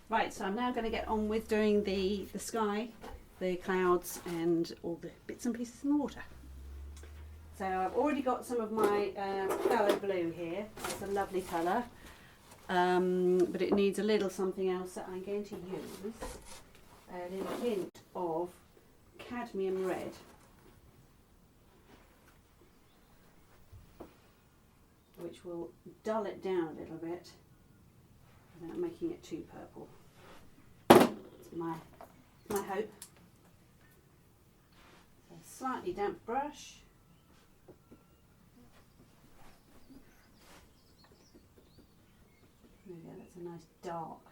Right, so I'm now going to get on with doing the sky, the clouds and all the bits and pieces in the water. So I've already got some of my phthalo blue here. It's a lovely colour, but it needs a little something else that I'm going to use. A little hint of cadmium red. Which will dull it down a little bit without making it too purple. That's my hope. So a slightly damp brush. There we go, that's a nice dark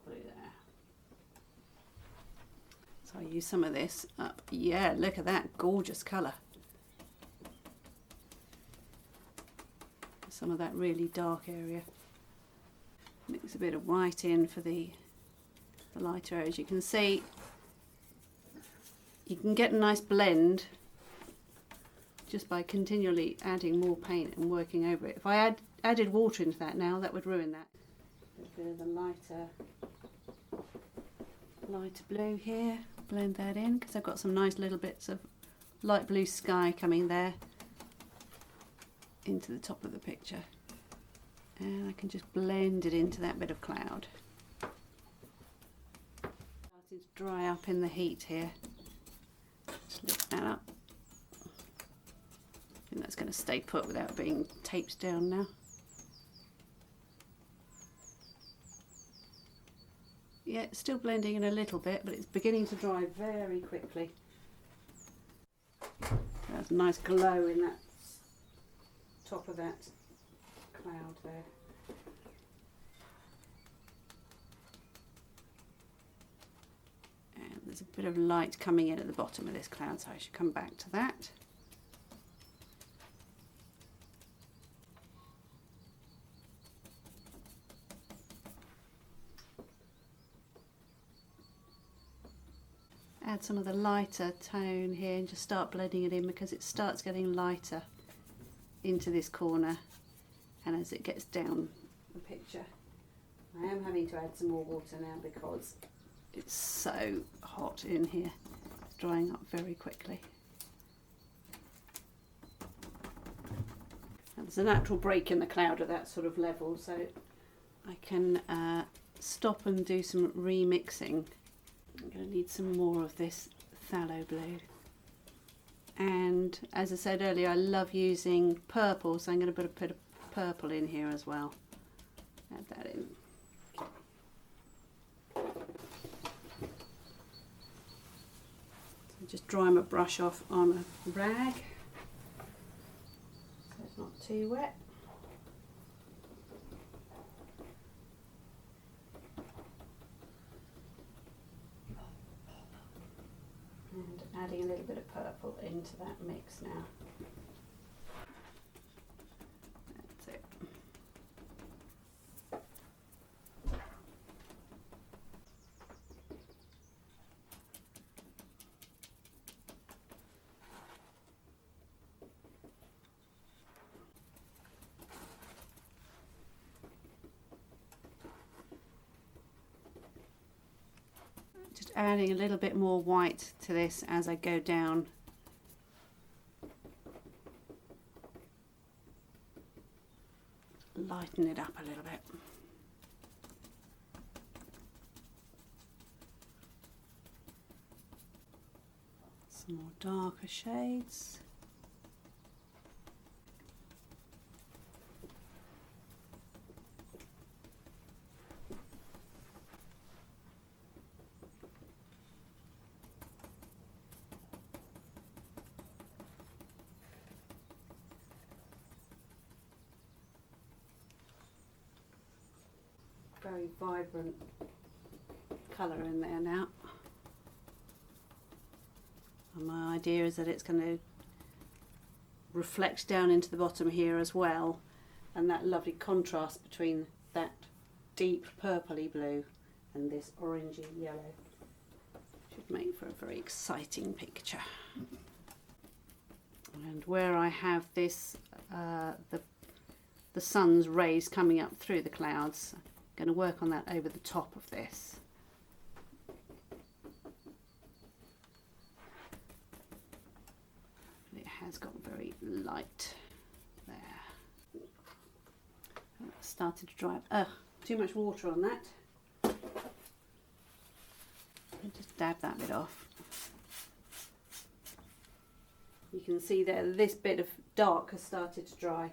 blue there. So I'll use some of this up. Yeah, look at that gorgeous colour. Some of that really dark area. Mix a bit of white in for the lighter areas. You can see you can get a nice blend just by continually adding more paint and working over it. If I added water into that now, that would ruin that. A bit of the lighter blue here. Blend that in because I've got some nice little bits of light blue sky coming there into the top of the picture, and I can just blend it into that bit of cloud. Starting to dry up in the heat here. Just lift that up. I think that's going to stay put without being taped down now. Yeah, it's still blending in a little bit, but it's beginning to dry very quickly. There's a nice glow in that top of that cloud there. And there's a bit of light coming in at the bottom of this cloud, so I should come back to that. Add some of the lighter tone here and just start blending it in because it starts getting lighter into this corner, and as it gets down the picture. I am having to add some more water now because it's so hot in here. It's drying up very quickly. And there's a natural break in the cloud at that sort of level, so I can stop and do some remixing. I'm going to need some more of this phthalo blue. And as I said earlier, I love using purple, so I'm going to put a bit of purple in here as well. Add that in. So just dry my brush off on a rag so it's not too wet. Adding a little bit of purple into that mix now. That's it. Just adding a little bit more white to this as I go down. Lighten it up a little bit. Some more darker shades. Very vibrant colour in there now. And my idea is that it's going to reflect down into the bottom here as well, and that lovely contrast between that deep purpley blue and this orangey yellow should make for a very exciting picture. And where I have this the sun's rays coming up through the clouds, going to work on that over the top of this. It has got very light there. It started to dry up. Too much water on that. I'll just dab that bit off. You can see there this bit of dark has started to dry.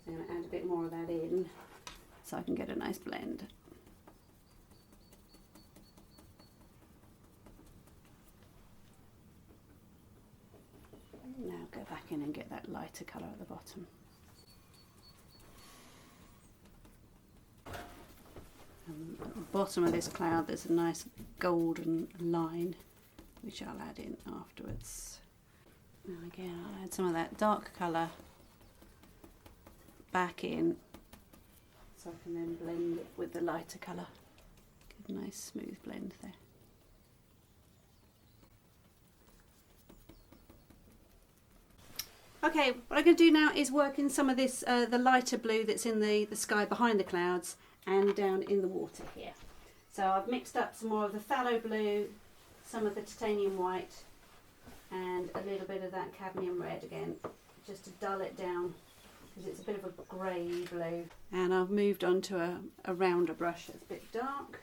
So I'm going to add a bit more of that in so I can get a nice blend. Now go back in and get that lighter colour at the bottom. And at the bottom of this cloud there's a nice golden line which I'll add in afterwards. Now again I'll add some of that dark colour back in so I can then blend it with the lighter colour. Get a nice smooth blend there. Okay, what I'm going to do now is work in some of this, the lighter blue that's in the sky behind the clouds and down in the water here. So I've mixed up some more of the phthalo blue, some of the titanium white and a little bit of that cadmium red again, just to dull it down because it's a bit of a grey blue. And I've moved on to a rounder brush that's a bit dark.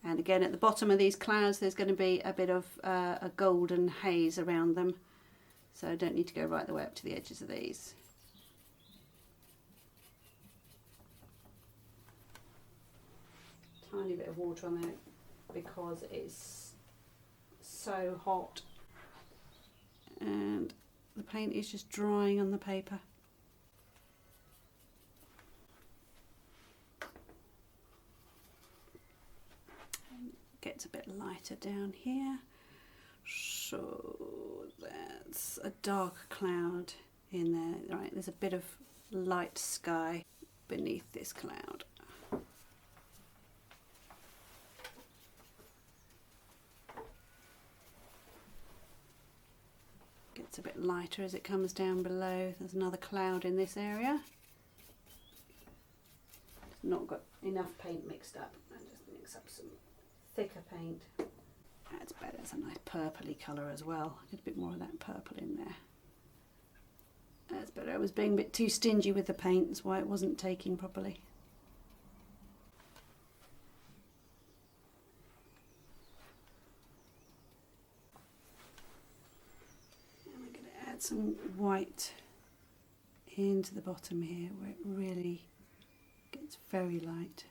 And again at the bottom of these clouds there's going to be a bit of a golden haze around them, so I don't need to go right the way up to the edges of these. Tiny bit of water on there because it's so hot and the paint is just drying on the paper. Gets a bit lighter down here, so that's a dark cloud in there. Right, there's a bit of light sky beneath this cloud. Gets a bit lighter as it comes down below. There's another cloud in this area. Not got enough paint mixed up. I just mix up some thicker paint. That's better. It's a nice purpley colour as well. Get a bit more of that purple in there. That's better. I was being a bit too stingy with the paint, that's why it wasn't taking properly. And we're going to add some white into the bottom here where it really gets very light.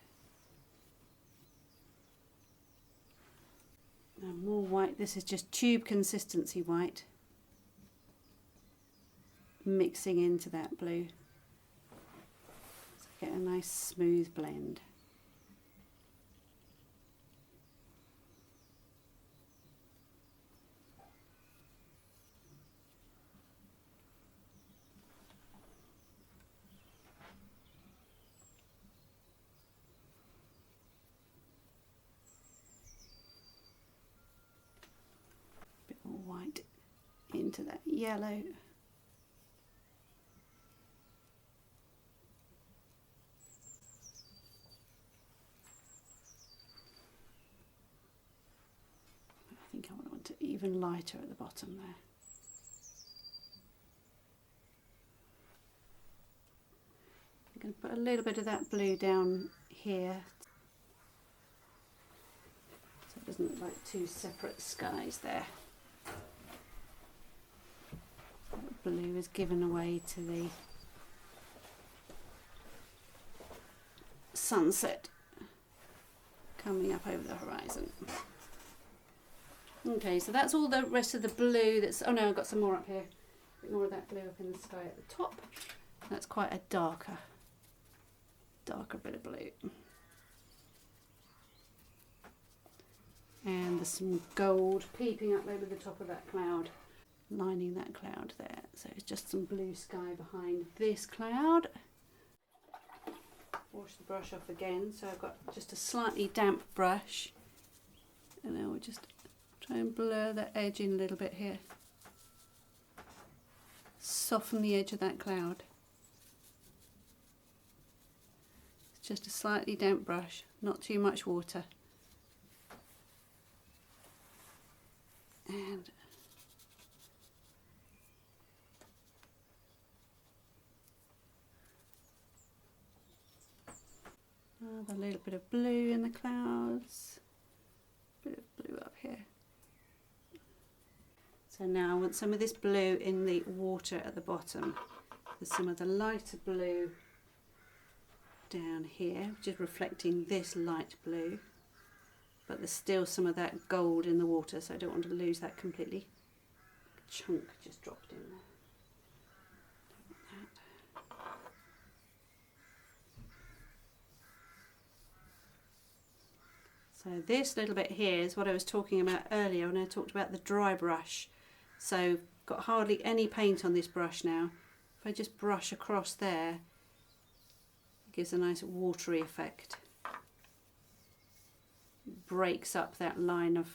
Now more white. This is just tube consistency white mixing into that blue, so get a nice smooth blend. White into that yellow. I think I want it even lighter at the bottom there. I'm going to put a little bit of that blue down here so it doesn't look like two separate skies there. Blue is given away to the sunset coming up over the horizon. Okay, so that's all the rest of the blue that's, oh no, I've got some more up here. A bit more of that blue up in the sky at the top. That's quite a darker bit of blue. And there's some gold peeping up over the top of that cloud, lining that cloud there. So it's just some blue sky behind this cloud. Wash the brush off again, so I've got just a slightly damp brush, and then we'll just try and blur that edge in a little bit here. soften the edge of that cloud. It's just a slightly damp brush, not too much water. And a little bit of blue in the clouds, a bit of blue up here. So now I want some of this blue in the water at the bottom. There's some of the lighter blue down here, which is reflecting this light blue, but there's still some of that gold in the water, so I don't want to lose that completely. A chunk just dropped in there. So this little bit here is what I was talking about earlier when I talked about the dry brush. So got hardly any paint on this brush now. If I just brush across there, it gives a nice watery effect. Breaks up that line of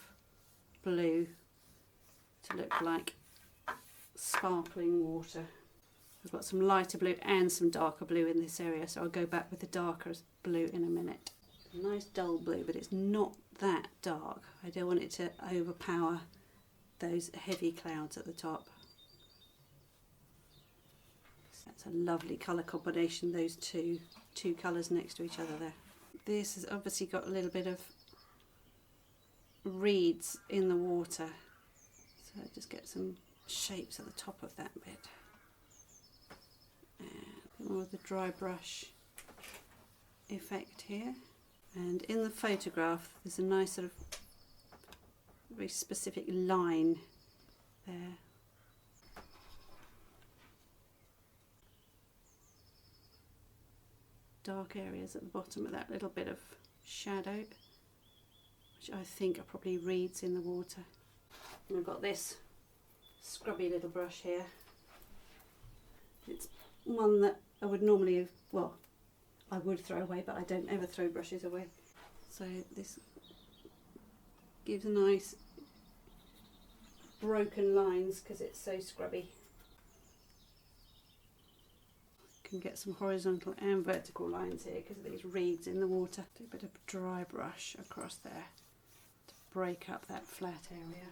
blue to look like sparkling water. I've got some lighter blue and some darker blue in this area, so I'll go back with the darker blue in a minute. Nice dull blue, but it's not that dark. I don't want it to overpower those heavy clouds at the top. That's a lovely colour combination, those two colours next to each other there. This has obviously got a little bit of reeds in the water, so I just get some shapes at the top of that bit. And more of the dry brush effect here. And in the photograph there's a nice sort of very specific line there. Dark areas at the bottom of that little bit of shadow, which I think are probably reeds in the water. And I've got this scrubby little brush here. It's one that I would normally have, well, I would throw away, but I don't ever throw brushes away. So this gives nice broken lines because it's so scrubby. Can get some horizontal and vertical lines here because of these reeds in the water. Do a bit of dry brush across there to break up that flat area.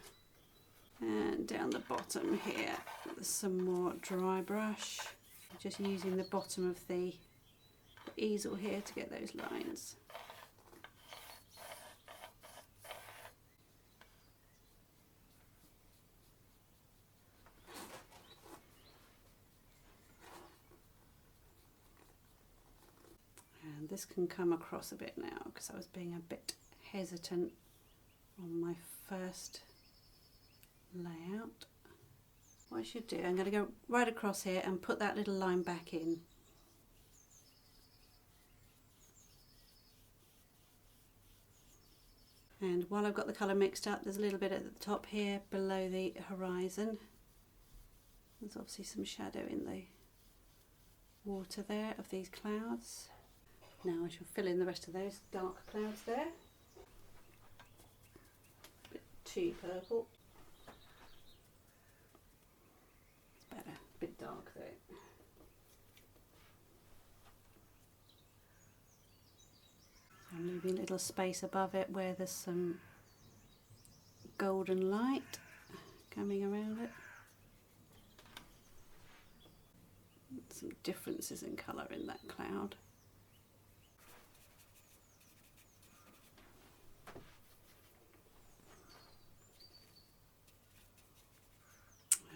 And down the bottom here, there's some more dry brush. Just using the bottom of the easel here to get those lines. And this can come across a bit now because I was being a bit hesitant on my first layout. What I should do, I'm going to go right across here and put that little line back in. And while I've got the colour mixed up, there's a little bit at the top here below the horizon. There's obviously some shadow in the water there of these clouds. Now I shall fill in the rest of those dark clouds there. A bit too purple. It's better, a bit dark though. I'm leaving a little space above it where there's some golden light coming around it. Some differences in colour in that cloud.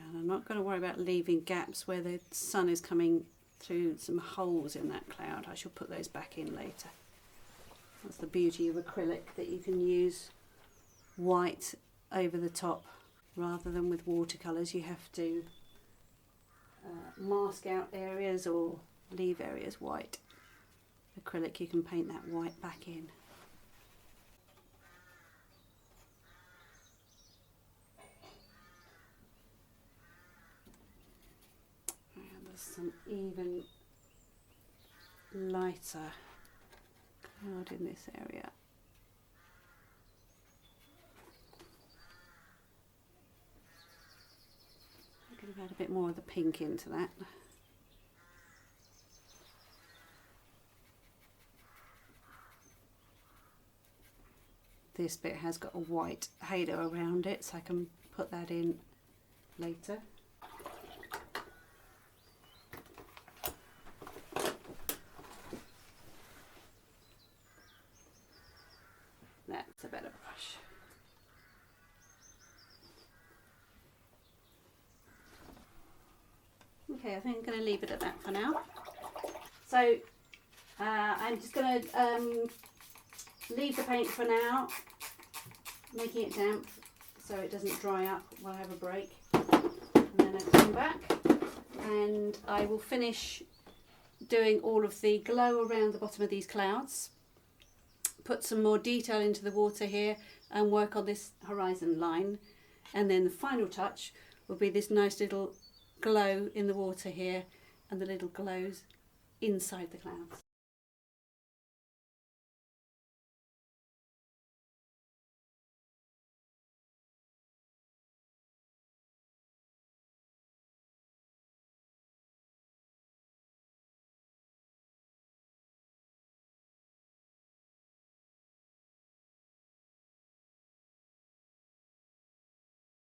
And I'm not going to worry about leaving gaps where the sun is coming through some holes in that cloud. I shall put those back in later. That's the beauty of acrylic, that you can use white over the top rather than with watercolours. You have to mask out areas or leave areas white. Acrylic, you can paint that white back in. And there's some even lighter cloud in this area. I can I've add a bit more of the pink into that. This bit has got a white halo around it, so I can put that in later. That's a better brush. Okay, I think I'm going to leave it at that for now. So I'm just going to leave the paint for now, making it damp so it doesn't dry up while I have a break. And then I come back and I will finish doing all of the glow around the bottom of these clouds, put some more detail into the water here and work on this horizon line. And then the final touch will be this nice little glow in the water here and the little glows inside the clouds.